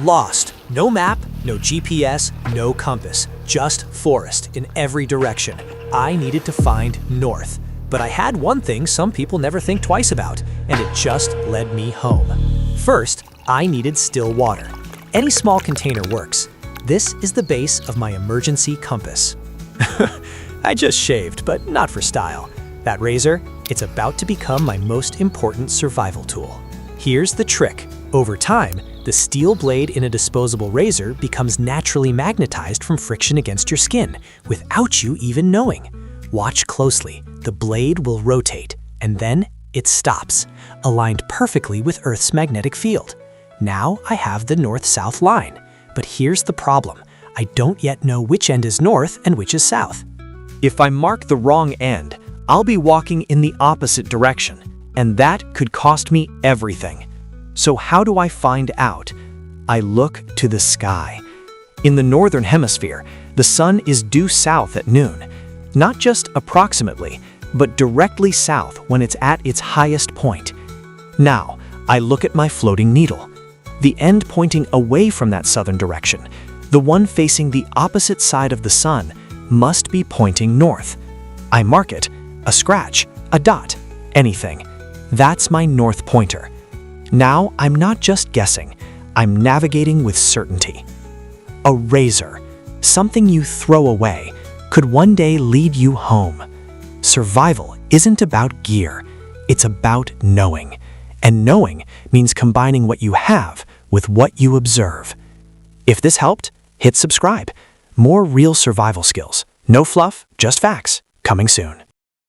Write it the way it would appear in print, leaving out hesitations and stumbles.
Lost. No map, no GPS, no compass. Just forest in every direction. I needed to find north. But I had one thing some people never think twice about, and it just led me home. First, I needed still water. Any small container works. This is the base of my emergency compass. I just shaved, but not for style. That razor, it's about to become my most important survival tool. Here's the trick. Over time, the steel blade in a disposable razor becomes naturally magnetized from friction against your skin, without you even knowing. Watch closely. The blade will rotate, and then it stops, aligned perfectly with Earth's magnetic field. Now I have the north-south line. But here's the problem. I don't yet know which end is north and which is south. If I mark the wrong end, I'll be walking in the opposite direction, and that could cost me everything. So how do I find out? I look to the sky. In the northern hemisphere, the sun is due south at noon, not just approximately, but directly south when it's at its highest point. Now, I look at my floating needle. The end pointing away from that southern direction, the one facing the opposite side of the sun, must be pointing north. I mark it, a scratch, a dot, anything. That's my north pointer. Now I'm not just guessing, I'm navigating with certainty. A razor, something you throw away, could one day lead you home. Survival isn't about gear, it's about knowing. And knowing means combining what you have with what you observe. If this helped, hit subscribe. More real survival skills. No fluff, just facts. Coming soon.